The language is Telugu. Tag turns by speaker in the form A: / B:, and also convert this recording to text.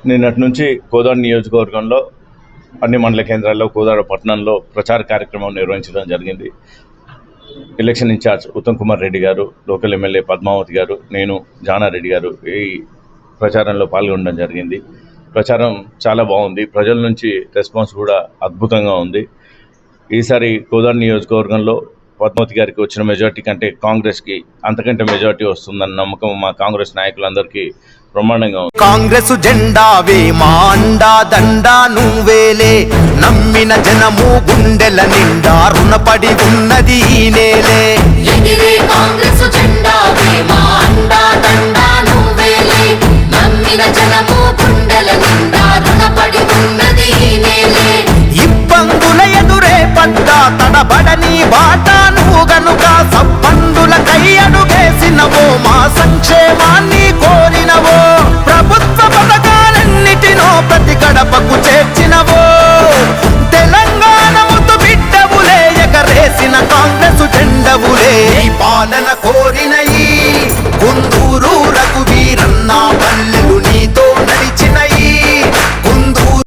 A: నిన్నటి నుంచి కోదాడ నియోజకవర్గంలో అన్ని మండల కేంద్రాల్లో కోదాడ పట్టణంలో ప్రచార కార్యక్రమం నిర్వహించడం జరిగింది. ఎలక్షన్ ఇన్ఛార్జ్ ఉత్తమ్ కుమార్ రెడ్డి గారు, లోకల్ ఎమ్మెల్యే పద్మావతి గారు, నేను జానారెడ్డి గారు ఈ ప్రచారంలో పాల్గొనడం జరిగింది. ప్రచారం చాలా బాగుంది. ప్రజల నుంచి రెస్పాన్స్ కూడా అద్భుతంగా ఉంది. ఈసారి కోదాడ నియోజకవర్గంలో పద్మావతి గారికి వచ్చిన మెజార్టీ కంటే కాంగ్రెస్కి అంతకంటే మెజార్టీ వస్తుందన్న నమ్మకం మా కాంగ్రెస్ నాయకులందరికీ బ్రహ్మాండంగా ఉంది.
B: కాంగ్రెస్ జెండావే మా అండా దండా నువ్వేలే, నమ్మిన జనము గుండెల నిండా రుణపడి ఉన్నది ఈ నేలే.
C: కాంగ్రెస్ జెండావే మా అండా దండా నువ్వేలే, నమ్మిన జనము గుండెల నిండా రుణపడి ఉన్నది ఈ నేలే.
B: ఇబ్బందుల ఎదురే పడ్డా తడబడని బాట నువ్వు గనుక, సబ్బందులకై అడుగేసినవో మా సంక్షేమాన్ని కోరినవో, ప్రభుత్వ పథకాలన్నిటినో ప్రతి గడపకు చేర్చినవో, తెలంగాణ ముద్దు బిడ్డవులే, ఎగరేసిన కాంగ్రెస్ జెండవులే, ఈ పాలన కోరిన